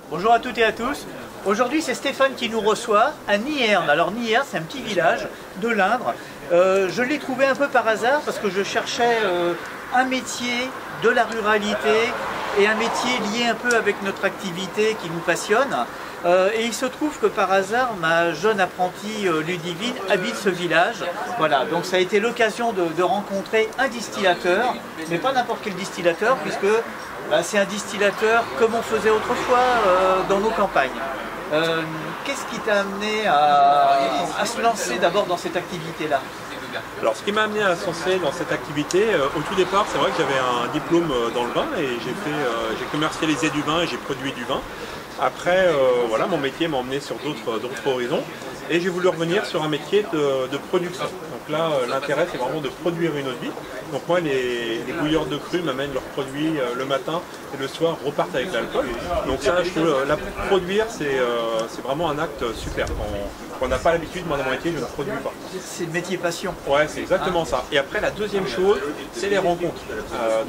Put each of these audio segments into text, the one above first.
Bonjour à toutes et à tous. Aujourd'hui, c'est Stéphane qui nous reçoit à Nierne. Alors Nierne, c'est un petit village de l'Indre. Je l'ai trouvé un peu par hasard parce que je cherchais un métier de la ruralité et un métier lié un peu avec notre activité qui nous passionne. Et il se trouve que par hasard, ma jeune apprentie Ludivine habite ce village. Voilà, donc ça a été l'occasion de rencontrer un distillateur, mais pas n'importe quel distillateur, puisque c'est un distillateur comme on faisait autrefois dans nos campagnes. Qu'est-ce qui t'a amené à se lancer d'abord dans cette activité-là? Alors ce qui m'a amené à se lancer dans cette activité, au tout départ, c'est vrai que j'avais un diplôme dans le vin et j'ai commercialisé du vin et j'ai produit du vin. Après, voilà, mon métier m'a emmené sur d'autres horizons et j'ai voulu revenir sur un métier de production. Donc là, l'intérêt, c'est vraiment de produire une eau de vie. Donc moi, les bouilleurs de cru m'amènent leurs produits le matin et le soir repartent avec l'alcool. Donc ça, je trouve, la produire, c'est vraiment un acte super. On n'a pas l'habitude, moi dans mon métier, je ne produis pas. C'est le métier passion. Ouais, c'est exactement ça. Et après, la deuxième chose, c'est les rencontres.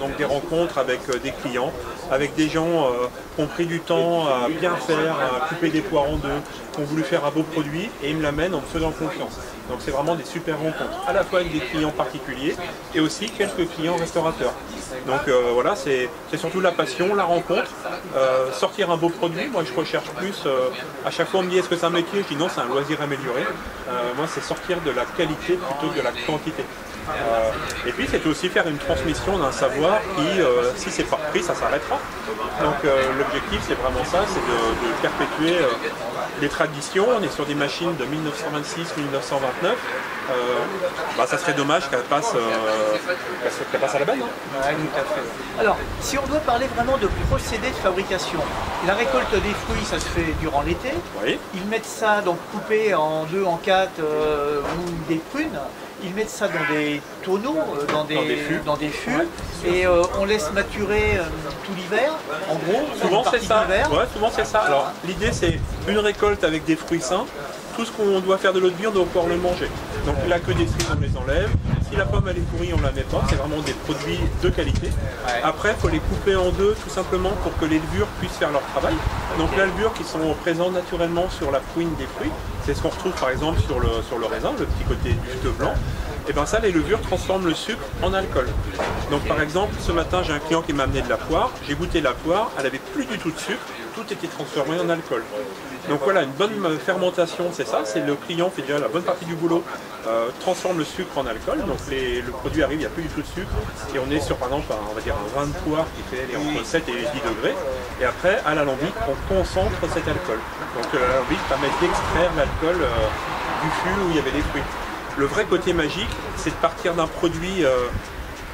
Donc des rencontres avec des clients, avec des gens qui ont pris du temps à bien faire, à couper des poires en deux, qui ont voulu faire un beau produit et ils me l'amènent en me faisant confiance. Donc c'est vraiment des super rencontres, à la fois avec des clients particuliers et aussi quelques clients restaurateurs. Donc voilà, c'est surtout la passion, la rencontre, sortir un beau produit. Moi je recherche plus, à chaque fois on me dit est-ce que c'est un métier, je dis non, c'est un loisir amélioré. Moi c'est sortir de la qualité plutôt que de la quantité. Et puis c'est aussi faire une transmission d'un savoir qui, si c'est pas repris, ça s'arrêtera. Donc l'objectif c'est vraiment ça, c'est de perpétuer les traditions. On est sur des machines de 1926-1929. Ça serait dommage qu'elle passe à la benne. Hein. Ouais, tout à fait. Alors, si on doit parler vraiment de procédé de fabrication, la récolte des fruits, ça se fait durant l'été. Oui. Ils mettent ça donc coupé en 2, en 4 ou des prunes. Ils mettent ça dans des tonneaux, dans des fûts, ouais. Et on laisse maturer tout l'hiver, en gros. Souvent c'est ça. Ouais, souvent c'est ça. Alors l'idée c'est une récolte avec des fruits sains. Tout ce qu'on doit faire de l'eau de vie, on doit pouvoir le manger. Donc là que des cerises, on les enlève. Si la pomme elle est pourrie, on la met pas. C'est vraiment des produits de qualité. Ouais. Après, il faut les couper en deux, tout simplement pour que les levures puissent faire leur travail. Donc les levures qui sont présentes naturellement sur la fouine des fruits, c'est ce qu'on retrouve par exemple sur le raisin, le petit côté dufteux blanc. Et bien ça, les levures transforment le sucre en alcool. Donc par exemple, ce matin, j'ai un client qui m'a amené de la poire. J'ai goûté la poire, elle avait plus du tout de sucre, tout était transformé en alcool. Donc voilà, une bonne fermentation, c'est ça, c'est le client fait déjà la bonne partie du boulot, transforme le sucre en alcool, donc le produit arrive, il n'y a plus du tout de sucre, et on est sur par exemple, on va dire un vin de poire qui fait entre 7 et 10 degrés, et après, à l'alambic, on concentre cet alcool. Donc l'alambic permet d'extraire l'alcool du fût où il y avait les fruits. Le vrai côté magique, c'est de partir d'un produit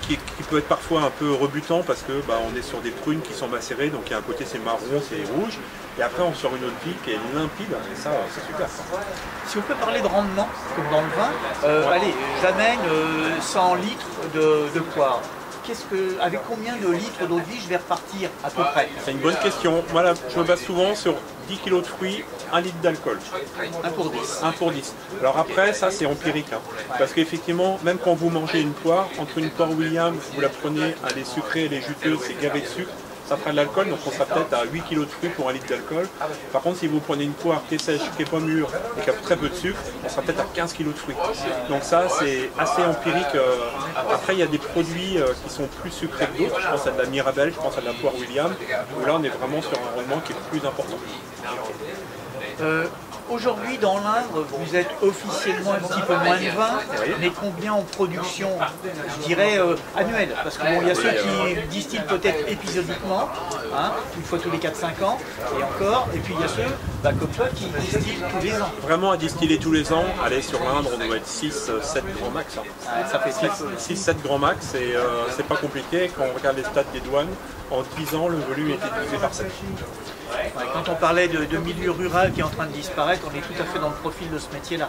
qui peut être parfois un peu rebutant parce que on est sur des prunes qui sont macérées, donc il y a un côté c'est marron, c'est rouge, et après on sort une eau de vie qui est limpide, et ça c'est super. Si on peut parler de rendement, comme dans le vin, ouais. Allez, j'amène 100 litres de poire. Avec combien de litres d'eau de vie je vais repartir à peu près? C'est une bonne question. Moi là, je me base souvent sur 10 kg de fruits, 1 litre d'alcool. 1 pour 10. 1 pour 10. Alors après, ça c'est empirique. Hein, parce qu'effectivement, même quand vous mangez une poire, entre une poire William, vous la prenez, elle est sucrée, elle est juteuse, c'est gavé de sucre, ça fera de l'alcool, donc on sera peut-être à 8 kg de fruits pour 1 litre d'alcool. Par contre, si vous prenez une poire qui est sèche, qui n'est pas mûre et qui a très peu de sucre, on sera peut-être à 15 kg de fruits. Donc ça, c'est assez empirique. Après, il y a des produits qui sont plus sucrés que d'autres. Je pense à de la Mirabelle, je pense à de la poire William, où là, on est vraiment sur un rendement qui est plus important. Aujourd'hui, dans l'Indre, vous êtes officiellement un petit peu moins de 20, mais combien en production, je dirais, annuelle? Parce que bon, il y a ceux qui distillent peut-être épisodiquement, hein, une fois tous les 4-5 ans, et encore, et puis il y a ceux, comme toi, qui distillent tous les ans. Vraiment à distiller tous les ans, aller sur l'Indre, on doit être 6-7 grands max. Hein. Ouais, ça fait 6-7 grands max, et c'est pas compliqué. Quand on regarde les stats des douanes, en 10 ans, le volume a été divisé par 7. Ouais, quand on parlait de milieu rural qui est en train de disparaître, on est tout à fait dans le profil de ce métier-là.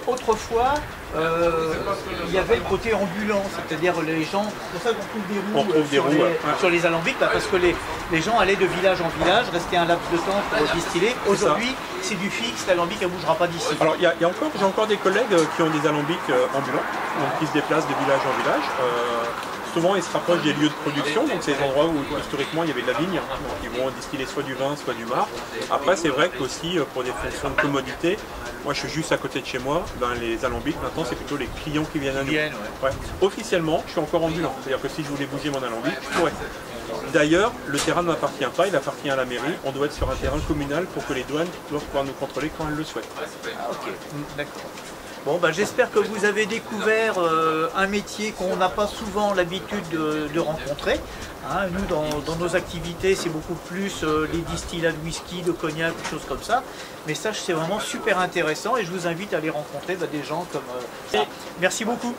Autrefois, il y avait le côté ambulant, c'est-à-dire les gens, c'est pour ça qu'on trouve des roues, sur les alambics, parce que les gens allaient de village en village, restaient un laps de temps pour distiller. Aujourd'hui, c'est du fixe, l'alambic elle ne bougera pas d'ici. Alors j'ai encore des collègues qui ont des alambics ambulants, donc qui se déplacent de village en village. souvent ils se rapprochent des lieux de production, donc c'est des endroits où historiquement il y avait de la vigne, donc ils vont distiller soit du vin, soit du marc. Après c'est vrai qu'aussi pour des fonctions de commodité, moi je suis juste à côté de chez moi, ben, les alambics maintenant c'est plutôt les clients qui viennent à nous. Ouais. Officiellement je suis encore ambulant, c'est-à-dire que si je voulais bouger mon alambic, je pourrais. D'ailleurs, le terrain ne m'appartient pas, il appartient à la mairie. On doit être sur un terrain communal pour que les douanes doivent pouvoir nous contrôler quand elles le souhaitent. Ah, ok, d'accord. Bon, bah, j'espère que vous avez découvert un métier qu'on n'a pas souvent l'habitude de rencontrer. Hein, nous, dans nos activités, c'est beaucoup plus les distillats de whisky, de cognac, des choses comme ça. Mais ça, c'est vraiment super intéressant et je vous invite à aller rencontrer des gens comme ça. Merci beaucoup.